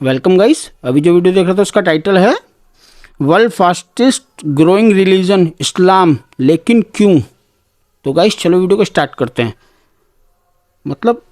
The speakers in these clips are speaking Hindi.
Welcome guys. अभी जो वीडियो देख रहे थे उसका टाइटल है वर्ल्ड फास्टेस्ट ग्रोइंग रिलीजन इस्लाम, लेकिन क्यों। तो गाइस चलो वीडियो को स्टार्ट करते हैं। मतलब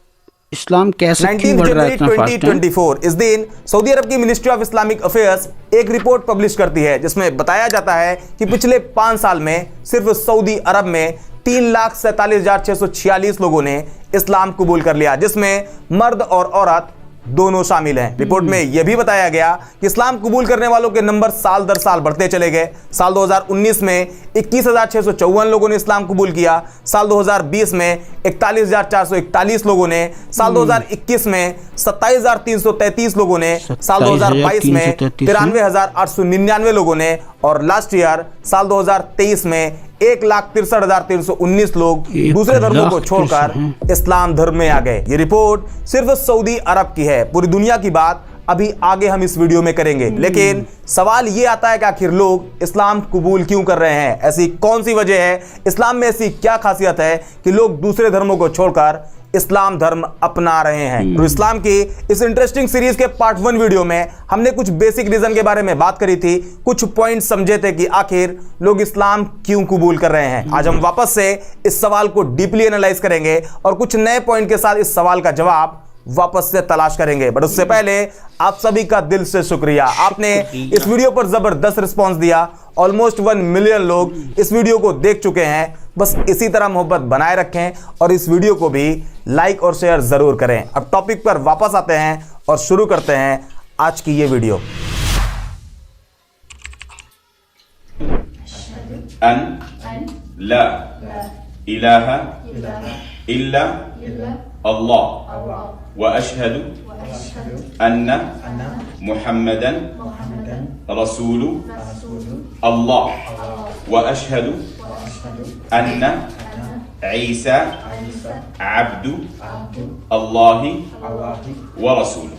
इस्लाम कैसे क्यों बढ़ रहा है इतना फास्ट। 2024 इस दिन सऊदी अरब की मिनिस्ट्री ऑफ इस्लामिक अफेयर्स एक रिपोर्ट पब्लिश करती है जिसमें बताया जाता है कि पिछले 5 साल में सिर्फ सऊदी अरब में 3,47,646 लोगों ने इस्लाम कबूल कर लिया, जिसमें मर्द और औरत दोनों शामिल हैं। रिपोर्ट में यह भी बताया गया कि इस्लाम कबूल करने वालों के नंबर साल दर साल बढ़ते चले गए। साल 2019 में 21,654 लोगों ने इस्लाम कबूल किया, साल 2020 में 41,441 लोगों ने, साल 2021 में 27,333 लोगों ने, साल 2022 में 93,899 लोगों ने और लास्ट ईयर साल 2023 में 1,63,319 लोग दूसरे धर्मों को छोड़कर इस्लाम धर्म में आ गए। ये रिपोर्ट सिर्फ सऊदी अरब की है, पूरी दुनिया की बात अभी आगे हम इस वीडियो में करेंगे। लेकिन सवाल ये आता है कि आखिर लोग इस्लाम कबूल क्यों कर रहे हैं, ऐसी कौन सी वजह है, इस्लाम में ऐसी क्या खासियत है कि लोग दूसरे धर्मों को छोड़कर इस्लाम धर्म अपना रहे हैं। तो इस्लाम की इस इंटरेस्टिंग सीरीज के पार्ट 1 वीडियो में हमने कुछ बेसिक रीजन के बारे में बात करी थी, कुछ पॉइंट समझे थे कि आखिर लोग इस्लाम क्यों कबूल कर रहे हैं। आज हम वापस से इस सवाल को डीपली एनालाइज करेंगे और कुछ नए पॉइंट के साथ इस सवाल का जवाब वापस से तलाश करेंगे। बट उससे पहले आप सभी का दिल से शुक्रिया, आपने इस वीडियो पर जबरदस्त रिस्पॉन्स दिया। ऑलमोस्ट 1 मिलियन लोग इस वीडियो को देख चुके हैं। बस इसी तरह मोहब्बत बनाए रखें और इस वीडियो को भी लाइक और शेयर जरूर करें। अब टॉपिक पर वापस आते हैं और शुरू करते हैं आज की ये वीडियो। अन ला इलाहा इल्ला अल्लाह व अशहदु अन्ना मुहम्मदन रसूलु अल्लाह व अशहदु अन्ना ईसा अब्दु अल्लाहि व रसूलु।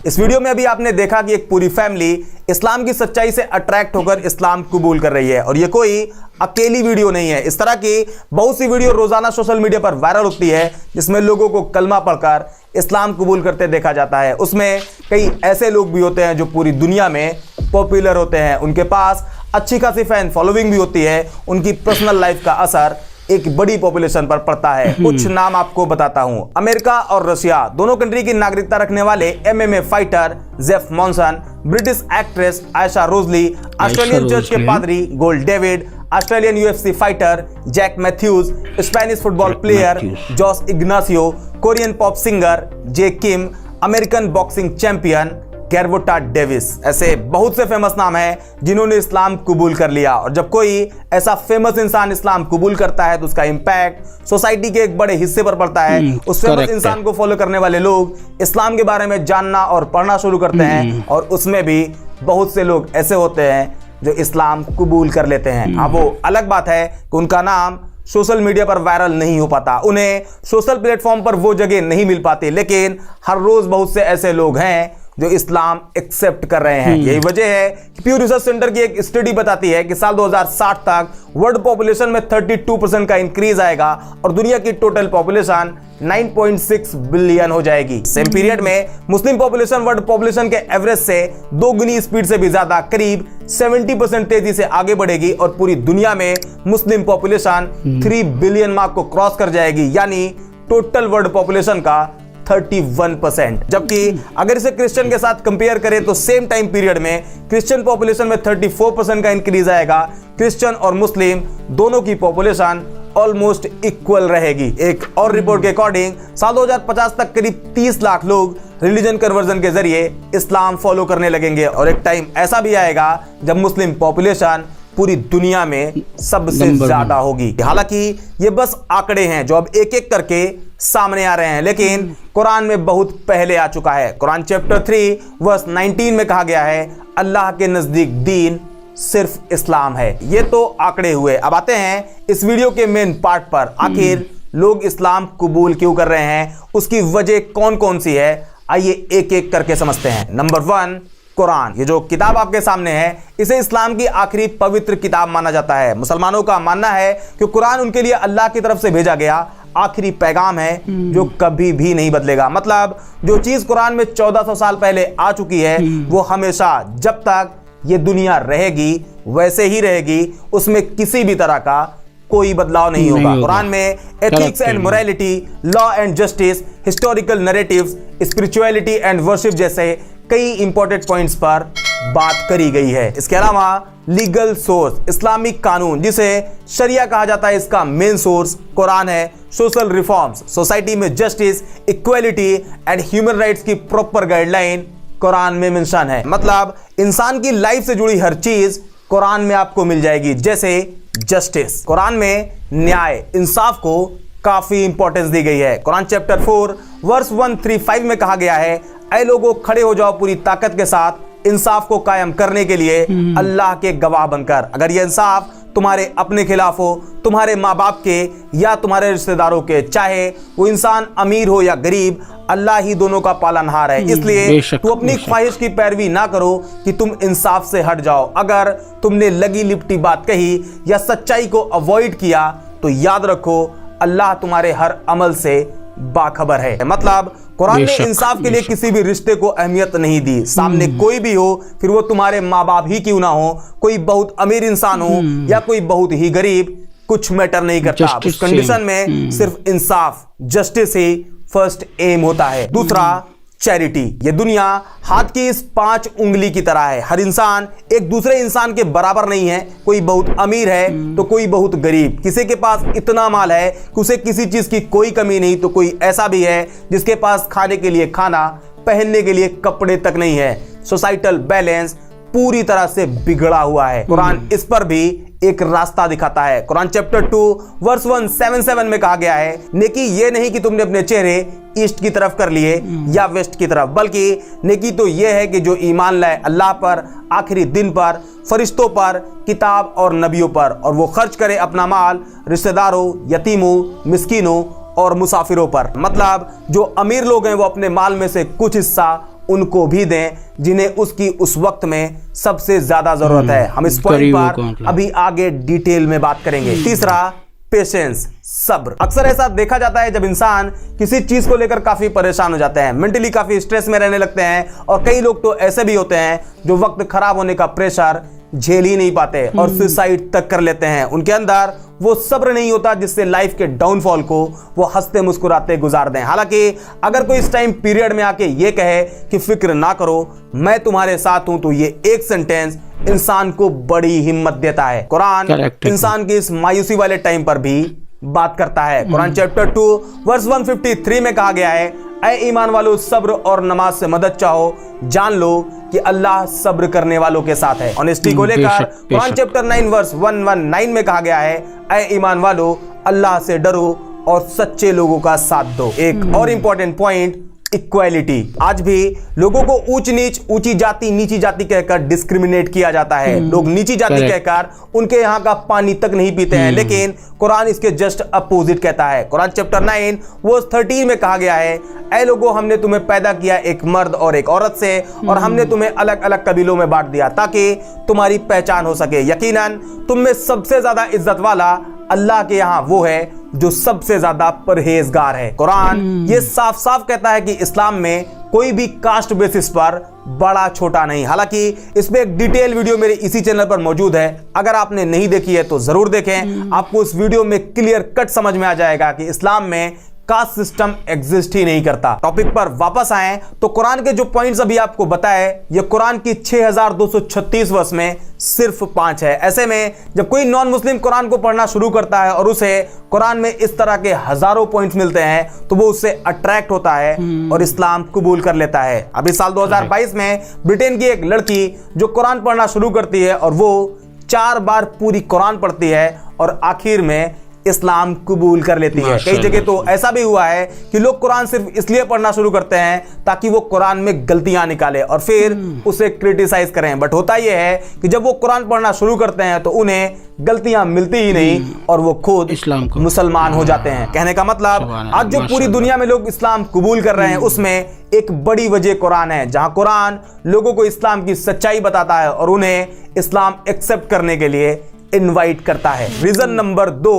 इस वीडियो में अभी आपने देखा कि एक पूरी फैमिली इस्लाम की सच्चाई से अट्रैक्ट होकर इस्लाम कबूल कर रही है और ये कोई अकेली वीडियो नहीं है। इस तरह की बहुत सी वीडियो रोजाना सोशल मीडिया पर वायरल होती है जिसमें लोगों को कलमा पढ़कर इस्लाम कबूल करते देखा जाता है। उसमें कई ऐसे लोग भी होते हैं जो पूरी दुनिया में पॉपुलर होते हैं, उनके पास अच्छी खासी फैन फॉलोइंग भी होती है, उनकी पर्सनल लाइफ का असर एक बड़ी पॉपुलेशन पर पड़ता है। कुछ नाम आपको बताता हूं। अमेरिका और रशिया दोनों कंट्री की नागरिकता रखने वाले MMA fighter Jeff Monson, British actress Aisha Rosalie, Australian church के पादरी Gold David, Australian UFC fighter Jack Matthews, Spanish football player Jose Ignacio, Korean pop singer J Kim, American boxing champion Gervonta Davis. ऐसे बहुत से फेमस नाम हैं जिन्होंने इस्लाम कबूल कर लिया। और जब कोई ऐसा फेमस इंसान इस्लाम कबूल करता है तो उसका इंपैक्ट सोसाइटी के एक बड़े हिस्से पर पड़ता है। उस फेमस इंसान को फॉलो करने वाले लोग इस्लाम के बारे में जानना और पढ़ना शुरू करते हैं और उसमें भी बहुत से लोग ऐसे होते हैं जो इस्लाम कबूल कर लेते हैं। हाँ, वो अलग बात है कि उनका नाम सोशल मीडिया पर वायरल नहीं हो पाता, उन्हें सोशल प्लेटफॉर्म पर वो जगह नहीं मिल पाती, लेकिन हर रोज बहुत से ऐसे लोग हैं जो इस्लाम एक्सेप्ट कर रहे हैं। यही वजह है कि प्यू रिसर्च सेंटर की एक स्टडी बताती है कि साल 2060 तक वर्ल्ड पॉपुलेशन में 32% का इंक्रीज आएगा और दुनिया की टोटल पॉपुलेशन 9.6 बिलियन हो जाएगी। सेम पीरियड में मुस्लिम पॉपुलेशन वर्ल्ड पॉपुलेशन के एवरेज से 2 गुनी स्पीड से भी ज्यादा करीब 70% तेजी से आगे बढ़ेगी और पूरी दुनिया में मुस्लिम पॉपुलेशन 3 बिलियन मार्क को क्रॉस कर जाएगी, यानी टोटल वर्ल्ड पॉपुलेशन का 31%। जबकि अगर इसे क्रिश्चियन के साथ कंपेयर करें तो सेम टाइम पीरियड में क्रिश्चियन पॉपुलेशन में 34% का इंक्रीज आएगा। क्रिश्चियन और मुस्लिम दोनों की पॉपुलेशन ऑलमोस्ट इक्वल रहेगी। एक और रिपोर्ट के अकॉर्डिंग साल 2050 तक करीब 30 लाख लोग रिलीजन कन्वर्जन के जरिए इस्लाम फॉलो करने लगेंगे और एक टाइम ऐसा भी आएगा जब मुस्लिम पॉपुलेशन पूरी दुनिया में सबसे ज्यादा होगी। हालांकि ये बस आंकड़े हैं जो अब एक एक करके सामने आ रहे हैं, लेकिन कुरान में बहुत पहले आ चुका है। कुरान चैप्टर 3 वर्स 19 में कहा गया है अल्लाह के नजदीक दीन सिर्फ इस्लाम है। ये तो आंकड़े हुए। अब आते हैं इस वीडियो के मेन पार्ट पर। आखिर लोग इस्लाम कबूल क्यों कर रहे हैं, उसकी वजह कौन कौन सी है, आइए एक एक करके समझते हैं। नंबर 1, कुरान। ये जो किताब आपके सामने है इसे इस्लाम की आखिरी पवित्र किताब माना जाता है। मुसलमानों का मानना है कि कुरान उनके लिए अल्लाह की तरफ से भेजा गया आखिरी पैगाम है जो कभी भी नहीं बदलेगा। मतलब जो चीज कुरान में 1400 साल पहले आ चुकी है वो हमेशा जब तक ये दुनिया रहेगी वैसे ही रहेगी, उसमें किसी भी तरह का कोई बदलाव नहीं होगा। कुरान में ethics and morality, law and justice, historical narratives, spirituality and worship जैसे कई इंपॉर्टेंट पॉइंट्स पर बात करी गई है। इसके अलावा लीगल सोर्स, इस्लामिक कानून जिसे शरिया कहा जाता है, इसका मेन सोर्स कुरान है। सोशल रिफॉर्म्स, सोसाइटी में justice, equality and human rights की प्रॉपर गाइडलाइन कुरान में मेंशन है। मतलब इंसान की लाइफ से जुड़ी हर चीज कुरान में आपको मिल जाएगी। जैसे जस्टिस, कुरान में न्याय, इंसाफ को काफी इंपॉर्टेंस दी गई है। कुरान चैप्टर 4 वर्स 135 में कहा गया है, ऐ लोगों खड़े हो जाओ पूरी ताकत के साथ इंसाफ को कायम करने के लिए अल्लाह के गवाह बनकर। अगर यह इंसाफ तुम्हारे अपने खिलाफ हो, तुम्हारे माँ बाप के या तुम्हारे रिश्तेदारों के, चाहे वो इंसान अमीर हो या गरीब, अल्लाह ही दोनों का पालनहार है। इसलिए तू अपनी ख्वाहिश की पैरवी ना करो कि तुम इंसाफ से हट जाओ। अगर तुमने लगी लिपटी बात कही या सच्चाई को अवॉइड किया तो याद रखो अल्लाह तुम्हारे हर अमल से बाखबर है। मतलब कुरान ने इंसाफ के लिए किसी भी रिश्ते को अहमियत नहीं दी। सामने कोई भी हो, फिर वो तुम्हारे माँ बाप ही क्यों ना हो, कोई बहुत अमीर इंसान हो या कोई बहुत ही गरीब, कुछ मैटर नहीं करता। उस कंडीशन में सिर्फ इंसाफ, जस्टिस ही फर्स्ट एम होता है। दूसरा चैरिटी। ये दुनिया हाथ की इस 5 उंगली की तरह है। हर इंसान एक दूसरे इंसान के बराबर नहीं है। कोई बहुत अमीर है तो कोई बहुत गरीब। किसी के पास इतना माल है कि उसे किसी चीज की कोई कमी नहीं, तो कोई ऐसा भी है जिसके पास खाने के लिए खाना, पहनने के लिए कपड़े तक नहीं है। सोसाइटल बैलेंस पूरी तरह से बिगड़ा हुआ है। कुरान इस पर भी एक रास्ता दिखाता है। कुरान चैप्टर 2 वर्स 177 में कहा गया है, नेकी ये नहीं कि तुमने अपने चेहरे ईस्ट की तरफ कर लिए या वेस्ट की तरफ, बल्कि नेकी तो यह है कि जो ईमान लाए अल्लाह पर, आखिरी दिन पर, फरिश्तों पर, किताब और नबियों पर, और वो खर्च करे अपना माल रिश्तेदारों, यतीमों, मिस्कीनों और मुसाफिरों पर। मतलब जो अमीर लोग हैं वो अपने माल में से कुछ हिस्सा उनको भी दें जिन्हें उसकी उस वक्त में सबसे ज्यादा जरूरत है। हम इस पॉइंट पर अभी आगे डिटेल में बात करेंगे। तीसरा पेशेंस, सब्र। अक्सर ऐसा देखा जाता है जब इंसान किसी चीज को लेकर काफी परेशान हो जाते हैं, मेंटली काफी स्ट्रेस में रहने लगते हैं, और कई लोग तो ऐसे भी होते हैं जो वक्त खराब होने का प्रेशर झेल ही नहीं पाते और सुसाइड तक कर लेते हैं। उनके अंदर वो सब्र नहीं होता जिससे लाइफ के डाउनफॉल को वो हंसते मुस्कुराते गुजार दें। हालांकि अगर कोई इस टाइम पीरियड में आके ये कहे कि फिक्र ना करो, मैं तुम्हारे साथ हूं, तो ये एक सेंटेंस इंसान को बड़ी हिम्मत देता है। कुरान इंसान की इस मायूसी वाले टाइम पर भी बात करता है। कुरान चैप्टर 2 वर्स 153 में कहा गया है, ऐ ईमान वालों सब्र और नमाज से मदद चाहो, जान लो कि अल्लाह सब्र करने वालों के साथ है। ऑनेस्टी को लेकर कुरान चैप्टर 9 वर्स 119 में कहा गया है, ऐ ईमान वालों अल्लाह से डरो और सच्चे लोगों का साथ दो। एक और इंपॉर्टेंट पॉइंट, इक्वालिटी। आज भी लोगों को ऊंच नीच, ऊंची जाति, नीची जाति कहकर डिस्क्रिमिनेट किया जाता है। लोग नीची जाति कहकर उनके यहाँ का पानी तक नहीं पीते हैं, लेकिन कुरान इसके जस्ट अपोजिट कहता है। कुरान चैप्टर 9 वर्स 13 में कहा गया है, ऐ लोगों हमने तुम्हें पैदा किया एक मर्द और एक औरत से, और हमने तुम्हें अलग अलग कबीलों में बांट दिया ताकि तुम्हारी पहचान हो सके। यकीनन तुम में सबसे ज्यादा इज्जत वाला अल्लाह के यहाँ वो है जो सबसे ज्यादा परहेजगार है। कुरान ये साफ साफ कहता है कि इस्लाम में कोई भी कास्ट बेसिस पर बड़ा छोटा नहीं। हालांकि इसमें एक डिटेल वीडियो मेरे इसी चैनल पर मौजूद है, अगर आपने नहीं देखी है तो जरूर देखें। आपको इस वीडियो में क्लियर कट समझ में आ जाएगा कि इस्लाम में कास्ट सिस्टम एग्जिस्ट ही नहीं करता। टॉपिक पर वापस आए तो कुरान के जो पॉइंट्स अभी आपको बताए, ये कुरान की 6236 वर्ष में सिर्फ 5 है। ऐसे में जब कोई नॉन मुस्लिम कुरान को पढ़ना शुरू करता है और उसे कुरान में इस तरह के हजारों पॉइंट्स मिलते हैं तो वो उससे अट्रैक्ट होता है और इस्लाम कबूल कर लेता है। अभी साल 2022 में ब्रिटेन की एक लड़की जो कुरान पढ़ना शुरू करती है और वो 4 बार पूरी कुरान पढ़ती है और आखिर में इस्लाम कबूल कर लेती है। कई जगह तो ऐसा भी हुआ है कि लोग कुरान सिर्फ इसलिए पढ़ना शुरू करते हैं ताकि वो कुरान में गलतियां निकाले और फिर उसे क्रिटिसाइज करें। बट होता यह है कि जब वो कुरान पढ़ना शुरू करते हैं तो उन्हें गलतियां मिलती ही नहीं और वो खुद मुसलमान हो जाते हैं। कहने का मतलब आज जो पूरी दुनिया में लोग इस्लाम कबूल कर रहे हैं उसमें एक बड़ी वजह कुरान है, जहां कुरान लोगों को इस्लाम की सच्चाई बताता है और उन्हें इस्लाम एक्सेप्ट करने के लिए इनवाइट करता है। Reason number 2,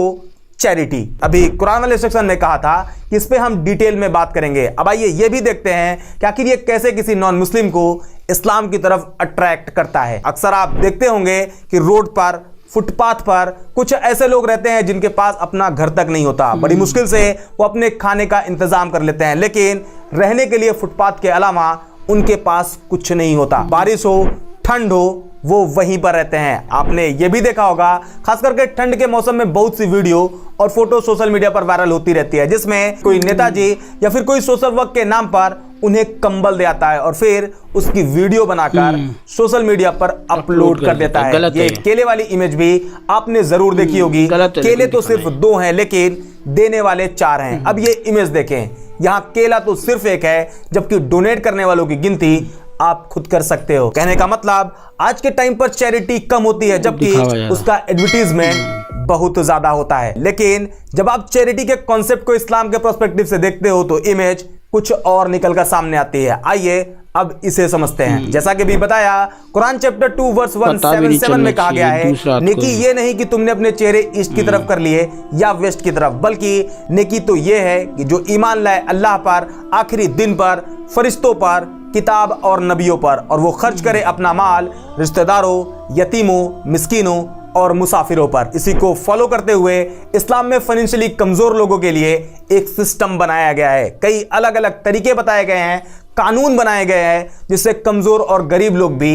charity. अभी कुरान वाले सेक्शन में कहा था कि इस पे हम डिटेल में बात करेंगे। अब आइए ये भी देखते हैं कि आखिर ये कैसे किसी नॉन मुस्लिम को इस्लाम की तरफ अट्रैक्ट करता है। अक्सर आप देखते होंगे कि रोड पर, फुटपाथ पर कुछ ऐसे लोग रहते हैं जिनके पास अपना घर तक नहीं होता। बड़ी मुश्किल से वो अपने खाने का इंतजाम कर लेते हैं, लेकिन रहने के लिए फुटपाथ के अलावा उनके पास कुछ नहीं होता। बारिश हो, ठंड हो, वो वहीं पर रहते हैं। आपने ये भी देखा होगा, खास करके ठंड के मौसम में बहुत सी वीडियो और फोटो सोशल मीडिया पर वायरल होती रहती है जिसमें कोई नेताजी या फिर कोई सोशल वर्क के नाम पर उन्हें कंबल दे आता है और फिर उसकी वीडियो बनाकर सोशल मीडिया पर अपलोड कर देता है। ये केले वाली इमेज भी आपने जरूर देखी होगी। केले तो सिर्फ 2 हैं लेकिन देने वाले 4 हैं। अब ये इमेज देखें, यहाँ केला तो सिर्फ 1 है जबकि डोनेट करने वालों की गिनती आप खुद कर सकते हो। कहने का मतलब आज के टाइम पर चैरिटी कम होती है जबकि उसका एडवर्टीजमेंट बहुत ज्यादा होता है। लेकिन जब आप चैरिटी के कॉन्सेप्ट को इस्लाम के पर्सपेक्टिव से देखते हो तो इमेज कुछ और निकलकर सामने आती है। आइए अब इसे समझते हैं। जैसा कि भी बताया, कुरान चैप्टर 2 वर्स 177 में कहा गया है, नेकी ये नहीं कि तुमने अपने चेहरे ईस्ट की तरफ कर लिए या वेस्ट की तरफ, बल्कि नेकी तो ये है कि जो ईमान लाए अल्लाह पर, आखिरी दिन पर, फरिश्तों पर, किताब और नबियों पर, और वो खर्च करे अपना माल रिश्तेदारों, यतीमों, मिस्कीनों और मुसाफिरों पर। इसी को फॉलो करते हुए इस्लाम में फाइनेंशियली कमजोर लोगों के लिए एक सिस्टम बनाया गया है। कई अलग अलग तरीके बताए गए हैं, कानून बनाए गए हैं जिससे कमजोर और गरीब लोग भी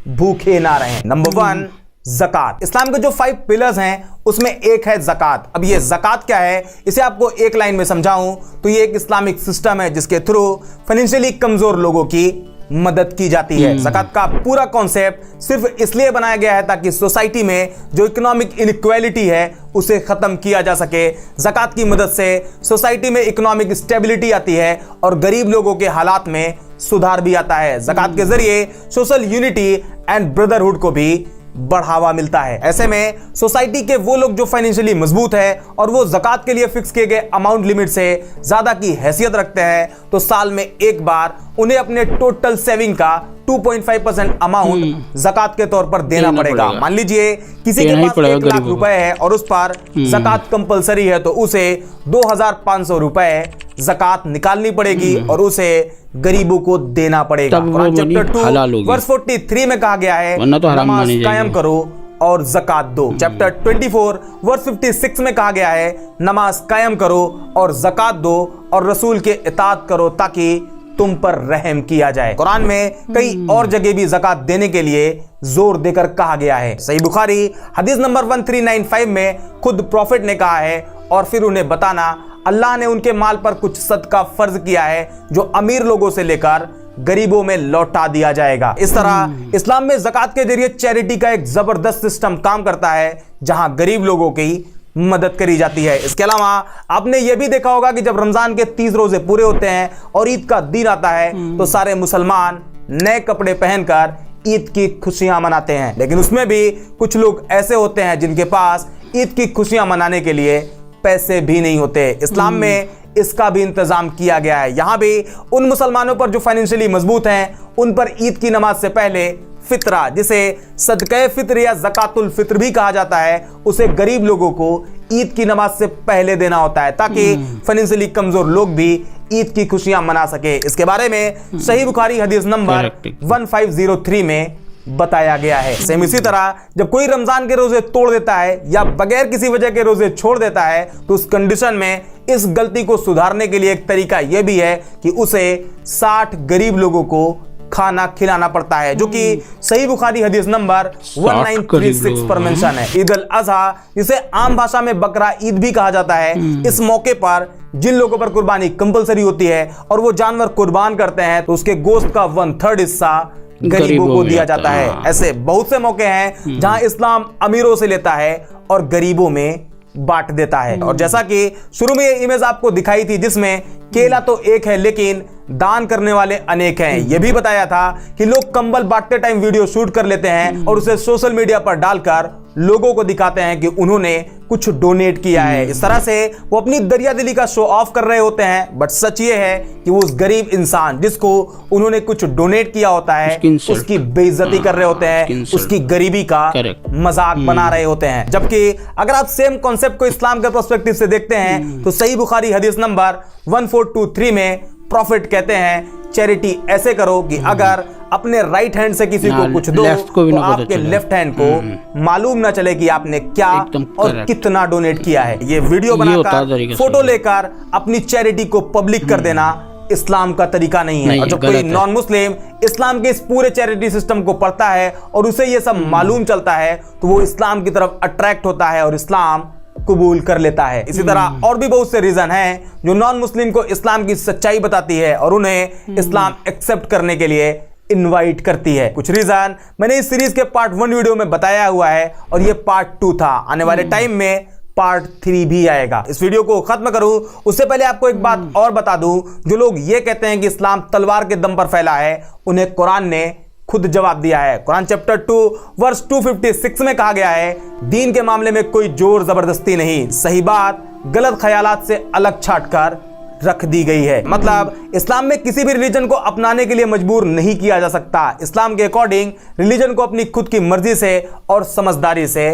भूखे ना रहें। नंबर 1, ज़कात। इस्लाम के जो 5 पिलर्स हैं उसमें एक है ज़कात। अब ये ज़कात क्या है, इसे आपको एक लाइन में समझाऊं तो ये एक इस्लामिक सिस्टम है जिसके थ्रू फाइनेंशियली कमजोर लोगों की मदद की जाती है। ज़कात का पूरा कॉन्सेप्ट सिर्फ इसलिए बनाया गया है ताकि सोसाइटी में जो इकोनॉमिक इनइक्वालिटी है उसे खत्म किया जा सके। ज़कात की मदद से सोसाइटी में इकोनॉमिक स्टेबिलिटी आती है और गरीब लोगों के हालात में सुधार भी आता है। ज़कात के जरिए सोशल यूनिटी एंड ब्रदरहुड को भी बढ़ावा मिलता है। ऐसे में सोसाइटी के वो लोग जो फाइनेंशियली मजबूत है और वो ज़कात के लिए फिक्स किए गए अमाउंट लिमिट से ज्यादा की हैसियत रखते हैं तो साल में एक बार उन्हें अपने टोटल सेविंग का 2.5% अमाउंट ज़कात के तौर पर देना पड़ेगा। मान लीजिए किसी के पास 1 लाख रुपए है और उस पर ज़कात कंपलसरी है तो उसे 2,500 रुपए ज़कात निकालनी पड़ेगी और उसे गरीबों को देना पड़ेगा। कुरान चैप्टर 2 वर्स 43 में कहा गया है, नमाज कायम करो और ज़कात दो। चैप्टर 24 वर्स 56 में कहा गया है, नमाज कायम करो और ज़कात दो और रसूल के इताअत करो ताकि तुम पर रहम किया जाए। कुरान में कई और जगह भी ज़कात देने के लिए जोर देकर कहा गया है। सही बुखारी हदीस नंबर 1395 में खुद प्रॉफिट ने कहा है, और फिर उन्हें बताना, अल्लाह ने उनके माल पर कुछ सदका फर्ज किया है जो अमीर लोगों से लेकर गरीबों में लौटा दिया जाएगा। इस तरह इस्लाम में ज़कात के जरिए चैरिटी का एक जबरदस्त सिस्टम काम करता है जहां गरीब लोगों की मदद करी जाती है। इसके अलावा आपने यह भी देखा होगा कि जब रमजान के 30 रोजे पूरे होते हैं और ईद का दिन आता है तो सारे मुसलमान नए कपड़े पहनकर ईद की खुशियां मनाते हैं। लेकिन उसमें भी कुछ लोग ऐसे होते हैं जिनके पास ईद की खुशियां मनाने के लिए पैसे भी नहीं होते। इस्लाम में इसका भी इंतजाम किया गया है। यहां भी उन मुसलमानों पर जो फाइनेंशियली मजबूत हैं उन पर ईद की नमाज से पहले फित्रा, जिसे सदक़े फित्र या ज़कातुल फित्र भी कहा जाता है, उसे गरीब लोगों को ईद की नमाज से पहले देना होता है ताकि फाइनेंशियली कमजोर लोग भी ईद की खुशियां मना सके। इसके बारे में सही बुखारी हदीस नंबर 1503 में बताया गया है। सेम इसी तरह जब कोई रमजान के रोजे तोड़ देता है या बगैर किसी वजह के रोजे छोड़ देता है तो उस कंडीशन में इस गलती को सुधारने के लिए एक तरीका यह भी है कि उसे 60 गरीब लोगों को खाना खिलाना पड़ता है, जो कि सही बुखारी हदीस नंबर 1936 पर मेंशन है। ईद अल अज़हा, जिसे आम भाषा में बकरा ईद भी कहा जाता है, इस मौके पर जिन लोगों पर कुर्बानी कंपलसरी होती है और वो जानवर कुर्बान करते हैं तो उसके गोश्त का 1/3 हिस्सा गरीबों को दिया जाता है। ऐसे बहुत से मौके हैं जहां इस्लाम अमीरों से लेता है और गरीबों में बांट देता है। और जैसा कि शुरू में ये इमेज आपको दिखाई थी जिसमें केला तो एक है लेकिन दान करने वाले अनेक हैं, यह भी बताया था कि लोग कंबल बांटते टाइम वीडियो शूट कर लेते हैं और उसे सोशल मीडिया पर डालकर लोगों को दिखाते हैं कि उन्होंने कुछ डोनेट किया है। इस तरह से वो अपनी दरिया दिली का शो ऑफ कर रहे होते हैं, बट सच ये है कि वो उस गरीब इंसान जिसको उन्होंने कुछ डोनेट किया होता है उसकी बेइज्जती कर रहे होते हैं, उसकी गरीबी का मजाक बना रहे होते हैं। जबकि अगर आप सेम कॉन्सेप्ट को इस्लाम के पर्सपेक्टिव से देखते हैं तो सही बुखारी हदीस नंबर 1423 में प्रॉफिट कहते हैं चैरिटी ऐसे करो कि अगर अपने राइट हैंड से किसी को कुछ दो तो आपके लेफ्ट हैंड को मालूम ना चले कि आपने क्या और कितना डोनेट किया है। ये वीडियो बनाकर फोटो लेकर अपनी चैरिटी को पब्लिक कर देना इस्लाम का तरीका नहीं है। और जब कोई नॉन मुस्लिम इस्लाम के इस पूरे चैरिटी सिस्टम को पढ़ता है और उसे ये सब मालूम चलता है तो वो इस्लाम की तरफ अट्रैक्ट होता है और इस्लाम कबूल कर लेता है। इसी तरह और भी बहुत से रीजन हैं जो नॉन मुस्लिम को इस्लाम की सच्चाई बताती है और उन्हें इस्लाम एक्सेप्ट करने के लिए इनवाइट करती है। कुछ रीजन मैंने इस सीरीज के पार्ट 1 वीडियो में बताया हुआ है और ये पार्ट 2 था। आने वाले टाइम में पार्ट 3 भी आएगा। इस वीडियो को खत्म करूं उससे पहले आपको एक बात और बता दूं, जो लोग ये कहते हैं कि इस्लाम तलवार के दम पर फैला है उन्हें कुरान ने खुद जवाब दिया है। कुरान चैप्टर 2 वर्स 256 में कहा गया है, दीन के मामले में कोई जोर जबरदस्ती नहीं, सही बात गलत ख्यालात से अलग छाट कर रख दी गई है। मतलब इस्लाम में किसी भी रिलीजन को अपनाने के लिए मजबूर नहीं किया जा सकता। इस्लाम के अकॉर्डिंग रिलीजन को अपनी खुद की मर्जी से और समझदारी से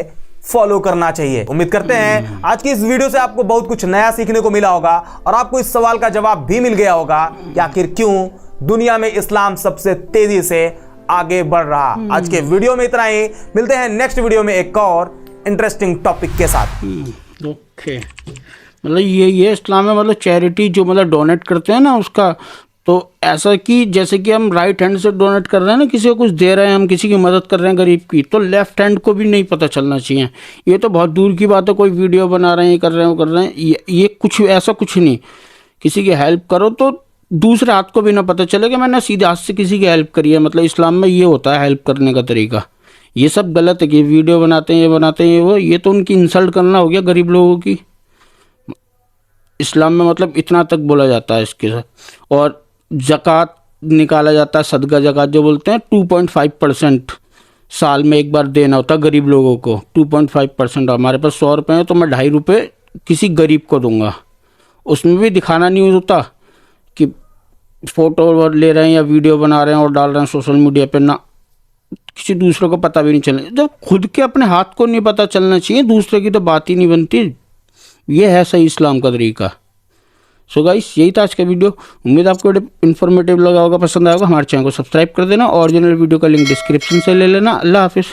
फॉलो करना चाहिए। उम्मीद करते हैं आज की इस वीडियो से आपको बहुत कुछ नया सीखने को मिला होगा और आपको इस सवाल का जवाब भी मिल गया होगा कि आखिर क्यों दुनिया में इस्लाम सबसे तेजी से आगे बढ़ रहा। आज के वीडियो में इतना ही, मिलते हैं नेक्स्ट वीडियो में एक और इंटरेस्टिंग टॉपिक के साथ। ओके, मतलब ये इस्लाम में मतलब चैरिटी जो मतलब डोनेट करते हैं ना उसका, तो ऐसा कि जैसे कि हम राइट हैंड से डोनेट कर रहे हैं ना, किसी को कुछ दे रहे हैं, हम किसी की मदद कर रहे हैं गरीब की, तो लेफ्ट हैंड को भी नहीं पता चलना चाहिए। ये तो बहुत दूर की बात है, कोई वीडियो बना रहे हैं, कर रहे हैं, वो कर रहे हैं, ये कुछ ऐसा कुछ नहीं। किसी की हेल्प करो तो दूसरे हाथ को भी ना पता चले कि मैंने सीधे हाथ से किसी की हेल्प करी है। मतलब इस्लाम में ये होता है हेल्प करने का तरीका। ये सब गलत है कि वीडियो बनाते हैं, ये बनाते हैं, वो ये तो उनकी इंसल्ट करना हो गया गरीब लोगों की। इस्लाम में मतलब इतना तक बोला जाता है इसके साथ। और ज़कात निकाला जाता है, सदका ज़कात जो बोलते हैं 2.5% साल में एक बार देना होता है गरीब लोगों को। 2.5%। हमारे पास 100 रुपये हैं तो मैं 2.5 रुपये किसी गरीब को दूंगा। उसमें भी दिखाना नहीं होता कि फ़ोटो ले रहे हैं या वीडियो बना रहे हैं और डाल रहे हैं सोशल मीडिया पे, ना किसी दूसरे को पता भी नहीं चलना। जब खुद के अपने हाथ को नहीं पता चलना चाहिए, दूसरे की तो बात ही नहीं बनती। ये है सही इस्लाम का तरीका। सो गाइस, यही था आज का वीडियो। उम्मीद आपको इन्फॉर्मेटिव लगा होगा, पसंद आया होगा। हमारे चैनल को सब्सक्राइब कर देना। ओरिजिनल वीडियो का लिंक डिस्क्रिप्शन से ले लेना। अल्लाह हाफिज़।